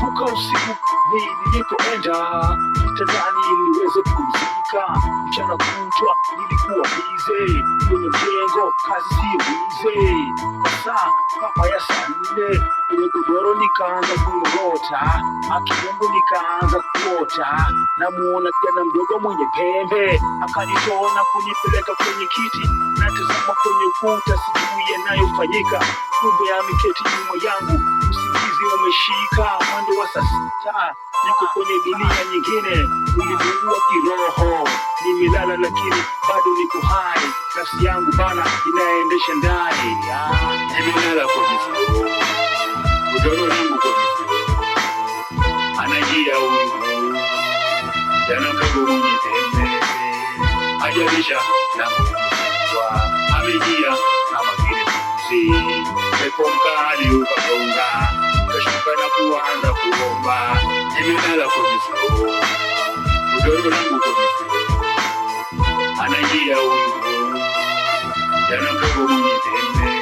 Nakumbuka usiku nilipoenda kitandani niweze kupumzika. Mchana kutwa nilikuwa bize kwenye mjengo, kazi si bize. Masaa kama ya saa 4 kwenye godoro nikaanza kungorota, akimwengu nikaanza kuota. Namuona kijana mdogo mwenye pembe akanitoa na kunipeleka kwenye kiti. Natazama kwenye ukuta, sijui yanayofanyika, kumbe ameketi nyuma yangu. Usingizi umeshika, mwendo wa saa 6, niko kwenye dunia nyingine, ulimwengu wa kiroho. Nimelala lakini bado niko hai, nafsi yangu bana inaendesha ndani. Nimelala kwenye floor, godoro langu kwenye floor, anaingia huyu jana mdogo mwenye pembe, ajarisha na mkubwa amejia kama vile mbuzi. Pepo mkali ukagonga, kashuka na kuanza kuomba. Nimelala kwenye floor, godoro langu kwenye floor, anaingia huyu jana mdogo mwenye pembe,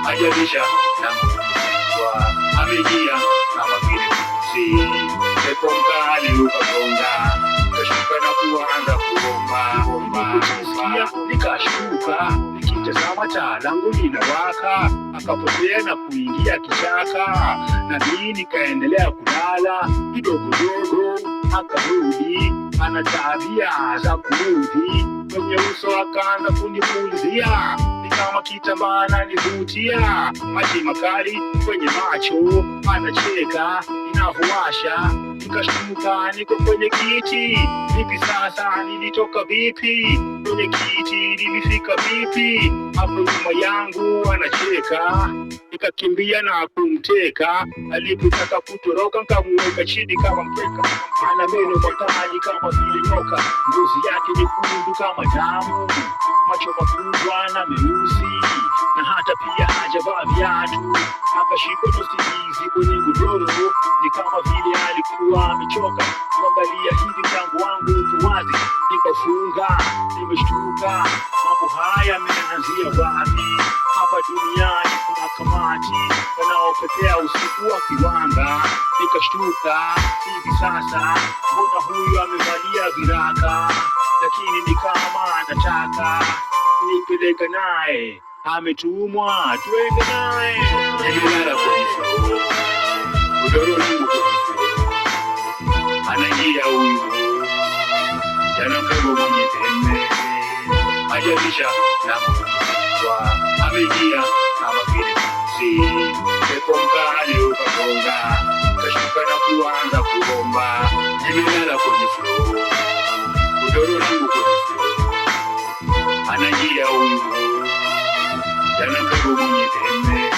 ajarisha na mkubwa amejia kama vile mbuzi. Pepo mkali ukagonga, kashuka na kuanza kuomba. Nikashuka nikitazama taa langu linawaka, akapotea na kuingia kichaka, na mimi nikaendelea kulala. Kidogo dogo akarudi, ana tabia za kurudi kwenye uso, akaanza kunipulizia ni kama kitambaa ananivutia, maji makali kwenye macho, anacheka inavyowasha. Nikashtuka, niko kwenye kiti, vipi sasa? Nilitoka vipi kwenye kiti? Nilifika vipi? Hapo nyuma yangu anacheka, nikakimbia na kumteka. Alipotaka kutoroka nikamuweka chini kama mkeka. Ana meno makali kama vile nyoka, ngozi yake nyekundu kama damu, macho makubwa na meusi, na hata pia hajavaa viatu. Akashikwa na usingizi kwenye godoro, ni kama vile alikuwa amechoka. Kuangalia hivi mlango wangu uko wazi, nikafunga. Nimeshtuka, mambo haya yameanzia wapi? Hapa duniani kuna kamati wanaopepea usiku wa kiwanga. Nikashtuka, hivi sasa mbona huyu amevalia viraka, lakini ni kama anataka nipeleka naye, ametumwa tuende naye. Nimelala kwenye floor, godoro langu kwenye floor, anaingia huyu jana mdogo mwenye pembe, ajarisha na mkubwa amejia kama vile mbuzi. Pepo mkali ukagonga, kashuka na kuanza kuomba. Nimelala kwenye floor, godoro langu kwenye floor, anaingia huyu jana mdogo mwenye pembe,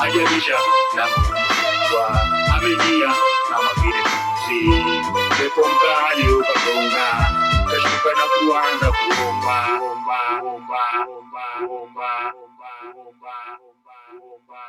ajarisha na mkubwa amejia kama vile mbuzi. Pepo mkali ukagonga, kashuka na kuanza kuomba. Omba, omba, omba, omba, omba, omba, omba, omba.